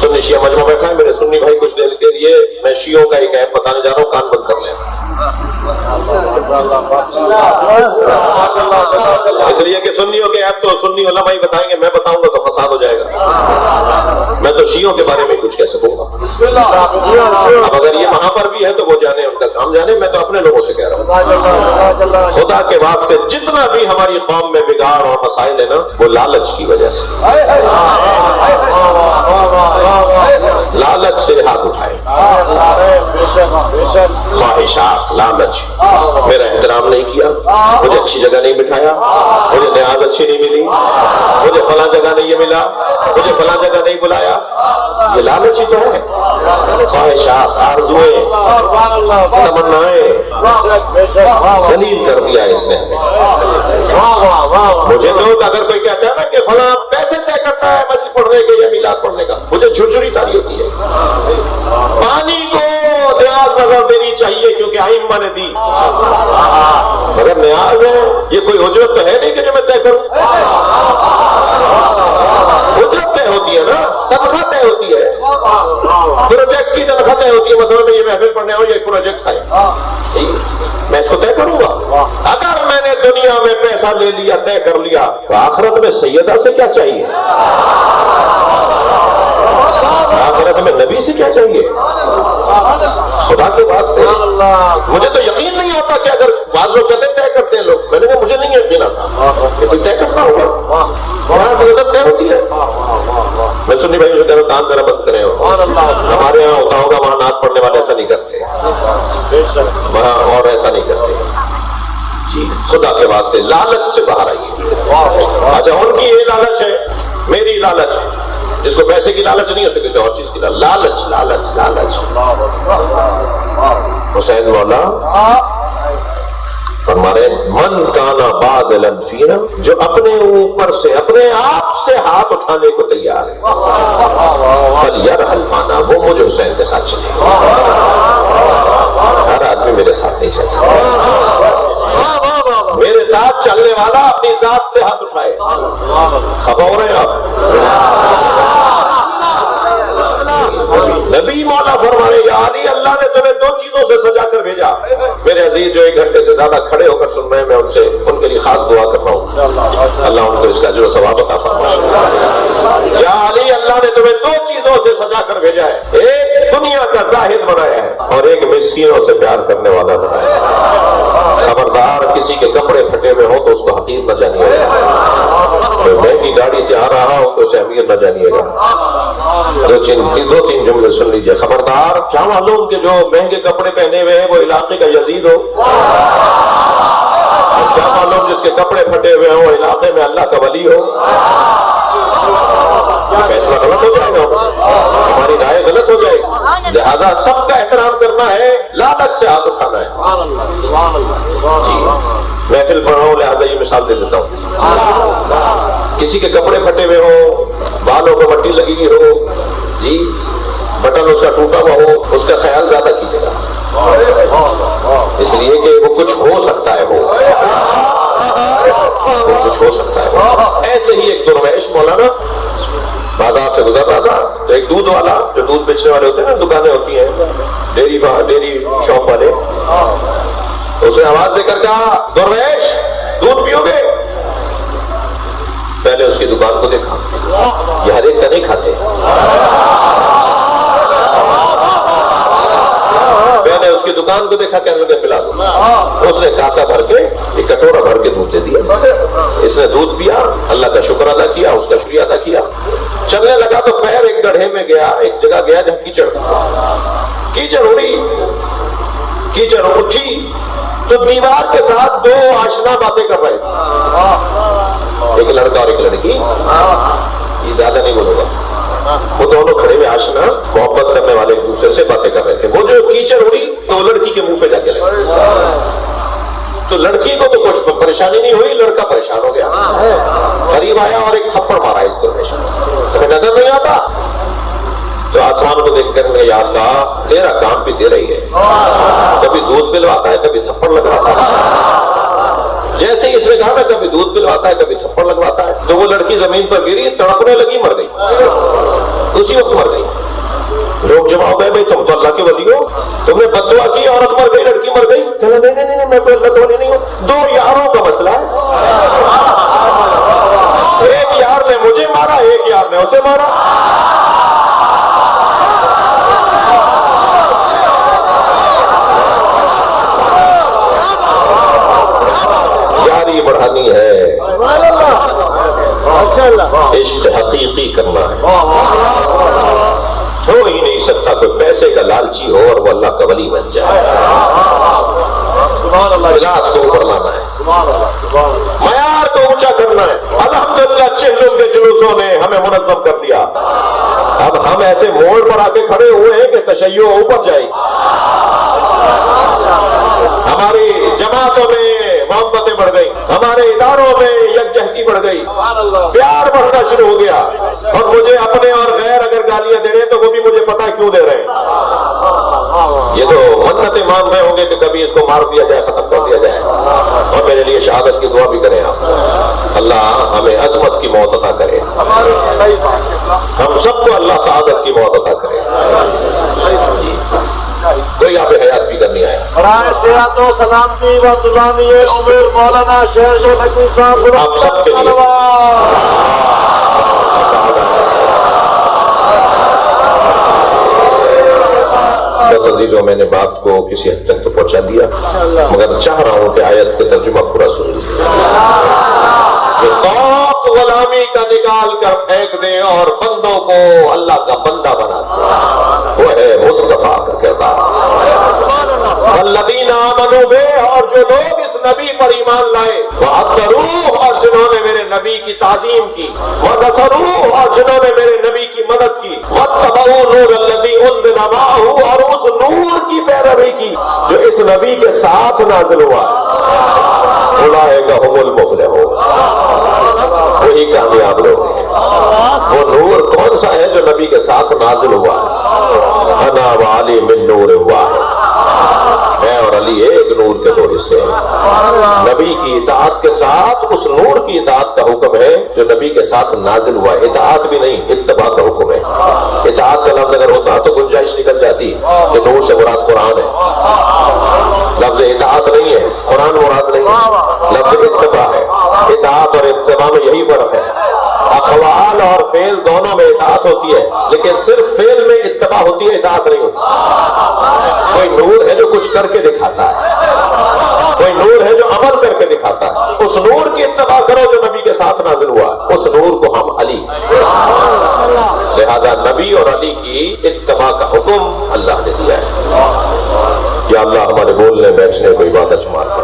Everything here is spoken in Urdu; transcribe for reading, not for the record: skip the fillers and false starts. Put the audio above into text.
سنی شیعہ مجمع بیٹھا ہے، میرے سنی بھائی کچھ دیر کے لیے میں شیعوں کا ایک ایپ بتانے جا رہا ہوں، کان بند کر لیں، اس لیے کہ سنیوں کے ایپ تو سنی علماء ہی بتائیں گے، میں بتاؤں گا تو فساد ہو جائے گا، میں تو شیعوں کے بارے میں کچھ کہہ سکوں گا۔ اب اگر یہ وہاں پر بھی ہے تو وہ جانے، ان کا کام جانے، میں تو اپنے لوگوں سے کہہ رہا ہوں، خدا کے واسطے جتنا بھی ہماری قوم میں بگاڑ اور مسائل ہے نا، وہ لالچ کی وجہ سے، لالچ سے ہاتھ اٹھائے، خواہشات، لالچ، میرا احترام نہیں کیا، مجھے اچھی جگہ نہیں بٹھایا، مجھے نہاد اچھی نہیں ملی، مجھے فلاں جگہ نہیں یہ ملا، مجھے فلاں جگہ نہیں بلایا، یہ لالچ ہی تو ہے، خواہشات، آرزوئیں، تمنائیں، ذلیل کر دیا اس نے۔ مجھے تو اگر کوئی کہتا ہے نا کہ فلاں پیسے طے کرتا ہے مجلس پڑھنے کے یا میلاد پڑھنے کا، مجھے جھرجھری تاری ہوتی ہے۔ پانی کو نیاز نظر دینی چاہیے کیونکہ ائمہ نے دی، مگر نیاز ہے، یہ کوئی اجرت تو ہے نہیں کہ جو میں طے کروں، اجرت طے ہوتی ہے نا، تنخواہ طے ہوتی ہے، پروجیکٹ کی تنخواہ طے ہوتی ہے، مثلا میں یہ محفل پڑھنے آؤں، یہ پروجیکٹ ہے، میں اس کو طے کروں گا۔ اگر میں نے دنیا میں پیسہ لے لیا، طے کر لیا، تو آخرت میں سیدہ سے کیا چاہیے، آخرت میں نبی سے کیا چاہیے؟ خدا کے واسطے مجھے تو یقین نہیں آتا کہ اگر بعض لوگ کہتے ہیں طے کرتے ہیں لوگ، میں نے کہا مجھے نہیں یقین آتا کہ کوئی طے کرتا ہوگا، وہاں سے طے ہوتی ہے۔ میں سنی بھائی جو کہہ رہا ہوں کام ذرا بند کریں، ہمارے یہاں ہوتا ہوگا، وہاں نعت پڑھنے والے ایسا نہیں کرتے، وہاں اور ایسا نہیں کرتے جی، خدا کے واسطے لالچ سے باہر آئیے۔ اچھا، ان کی یہ لالچ ہے، میری لالچ ہے، جس کو پیسے کی لالچ نہیں ہوتی، کسی اور چیز کی لالچ، لالچ، لالچ۔ حسین مولا فرما رہے ہیں من کانا باذلا فینا، جو اپنے اوپر سے، اپنے آپ سے ہاتھ اٹھانے کو تیار ہے، فلیرحل معنا، وہ مجھے حسین کے ساتھ چلے، ہر آدمی میرے ساتھ نہیں چل سکتا، میرے ساتھ چلنے والا اپنی ذات سے ہاتھ اٹھائے۔ خفا ہو رہے ہیں آپ؟ نبی مولا فرما رہے یا علی، اللہ نے تمہیں دو چیزوں سے سجا کر بھیجا، میرے عزیز جو ایک گھنٹے سے زیادہ کھڑے ہو کر سن رہے ہیں، میں ان کے لیے خاص دعا کر رہا ہوں، اللہ ان کو اس کا اجر و ثواب عطا فرمائے۔ یا علی، اللہ نے تمہیں دو چیزوں سے سجا کر بھیجا ہے، ایک دنیا کا زاہد بنایا ہے اور ایک مسکینوں سے پیار کرنے والا بنایا ہے۔ خبردار، کسی کے کپڑے پھٹے ہوئے ہوں تو اس کو حقیر نہ جانیے گا، کوئی مہنگی گاڑی سے آ رہا ہو تو اسے امیر نہ جانیے گا۔ دو تین جملے سن لیجئے۔ خبردار، کیا معلوم کہ جو مہنگے کپڑے پہنے ہوئے ہیں وہ علاقے کا یزید ہو، کیا معلوم جس کے کپڑے پھٹے ہوئے ہوں علاقے میں اللہ کا ولی ہو، فیصلہ غلط ہو جائے گا، ہماری رائے غلط ہو جائے گی، لہذا سب کا احترام کرنا ہے، لالچ سے ہاتھ اٹھانا ہے جی۔ محفل پڑھ رہا ہوں لہذا یہ مثال دے دیتا ہوں، کسی کے کپڑے پھٹے ہوئے ہوں، بالوں کو مٹی لگی ہوئی ہو جی، بٹن اس کا ٹوٹا ہوا ہو، اس کا خیال زیادہ کیجیے گا، اس لیے کہ وہ کچھ ہو سکتا ہے، وہ کچھ ہو سکتا ہے۔ ایسے ہی ایک درویش مولانا بازار سے گزر رہا تھا، تو ایک دودھ والا، جو دودھ بیچنے والے ہوتے ہیں نا، دکانیں ہوتی ہیں ڈیری شاپ والے، اسے آواز دے کر کہا درویش دودھ پیو گے؟ پہلے اس کی دکان کو دیکھا، یہ ہر ایک کا نہیں کھاتے، پہلے اس کی دکان کو دیکھا، کہنے لگے پلا دو، اس نے کاسا بھر کے، ایک کٹورا بھر کے دودھ دے دیا، اس نے دودھ پیا، اللہ کا شکر ادا کیا، اس کا شکریہ ادا کیا، چلنے لگا تو پیر ایک گڑھے میں گیا، ایک جگہ گیا جہاں کیچڑ اڑی، کیچڑ اٹھی تو دیوار کے ساتھ دو آشنا باتیں کر رہے تھے، ایک لڑکا اور ایک لڑکی، یہ زیادہ نہیں بولوں گا، وہ دونوں کھڑے ہوئے آشنا محبت کرنے والے ایک دوسرے سے باتیں کر رہے تھے، وہ جو کیچڑ اڑی تو وہ لڑکی کے منہ پہ جا کے لگی، تو لڑکی کو تو کچھ پریشانی نہیں ہوئی، لڑکا پریشان ہو گیا، قریب آیا اور ایک تھپڑ مارا اس کو، تمہیں نظر نہیں آتا؟ تو آسمان کو دیکھ کر یا اللہ تیرا کام بھی تیرا ہی ہے، کبھی دودھ پلواتا ہے، کبھی تھپڑ لگواتا ہے، جیسے ہی اس نے کہا نا کبھی دودھ پلواتا ہے، کبھی تھپڑ لگواتا ہے، تو وہ لڑکی زمین پر گری، تڑپنے لگی، مر گئی، اسی وقت مر گئی۔ لوگ جمع ہو گئے، بھائی تم تو اللہ کے ولی ہو، تم نے بد دعا کی، عورت مر گئی، لڑکی مر گئی. کہا نہیں نہیں نہیں، میں کوئی اللہ کا ولی نہیں ہوں. دو یاروں کا مسئلہ ہے، ایک یار نے مجھے مارا، ایک یار نے اسے مارا. یاری بڑھانی ہے، عشق حقیقی کرنا ہے. ہو ہی نہیں سکتا کوئی پیسے کا لالچی ہو اور وہ اللہ کا ولی بن جائے. اخلاص کو اوپر لانا ہے، معیار کو اونچا کرنا ہے. الحمدللہ چہلوں کے جلوسوں نے ہمیں منظم کر دیا. اب ہم ایسے موڑ پر آ کے کھڑے ہوئے ہیں کہ تشیع اوپر جائے. ہماری جماعتوں میں محبتیں بڑھ گئی، ہمارے اداروں میں یکجہتی بڑھ گئی، پیار بڑھنا شروع ہو گیا. اور مجھے اپنے اور غیر اگر گالیاں دے رہے ہیں تو وہ بھی مجھے پتا کیوں دے رہے ہیں. یہ تو منتیں مانگ رہے ہوں گے کہ کبھی اس کو مار دیا جائے، ختم کر دیا جائے. اور میرے لیے شہادت کی دعا بھی کریں آپ. اللہ ہمیں عظمت کی موت عطا کرے، ہم سب کو اللہ سعادت کی موت عطا کرے. کوئی آپ حیات بھی کرنی آئے. برائے صحت و سلامتی و طولانی عمر مولانا شیخ نقوی صاحب آپ سب کے لیے بس عزیزوں، میں نے بات کو کسی حد تک تو پہنچا دیا، مگر چاہ رہا ہوں کہ آیت کے ترجمہ پورا سن لیجیے. توق غلامی کا نکال کر پھینک دیں اور بندوں کو اللہ کا بندہ بنا دیں. وہ ہے مصطفیٰ کا کردار. الذین آمنوا بہ، اور جو لوگ اس نبی پر ایمان لائے، وعذروہ، اور جنہوں نے میرے نبی کی تعظیم کی، ونصروہ، اور جنہوں نے میرے نبی کی مدد کی، واتبعوا النور الذی انزل معہ، اور اس نور کی پیروی کی جو اس نبی کے ساتھ نازل ہوا. اولئک ھم المفلحون، وہی کامیاب لوگ ہیں. وہ نور کون سا ہے جو نبی کے ساتھ نازل ہوا ہے؟ انا وعلی من نور واحد، میں اور علی ایک نور کے دو حصے ہیں. نبی کی اطاعت کے ساتھ اس نور کی اطاعت کا حکم ہے جو نبی کے ساتھ نازل ہوا ہے. اطاعت بھی نہیں، اتباع کا حکم ہے. اطاعت کا لفظ اگر ہوتا تو گنجائش نکل جاتی کہ نور سے مراد قرآن ہے. لفظ اطاعت نہیں ہے، قرآن مراد نہیں ہے، لفظ اتباع ہے. اطاعت اور اتباع میں یہی فرق ہے. اقوال اور فعل دونوں میں اطاعت ہوتی ہے، لیکن صرف فعل میں اتباع ہوتی ہے، اطاعت نہیں ہوتی. کوئی نور ہے جو کچھ کر کے دکھاتا ہے، کوئی نور ہے جو عمل کر کے دکھاتا ہے. اس نور کی اتباع کرو جو نبی کے ساتھ نازل ہوا، اس نور کو ہم علی. لہذا نبی اور علی کی اتباع کا حکم اللہ نے دیا ہے. یا اللہ ہمارے بولنے بیٹھنے کو عبادت شمار کر.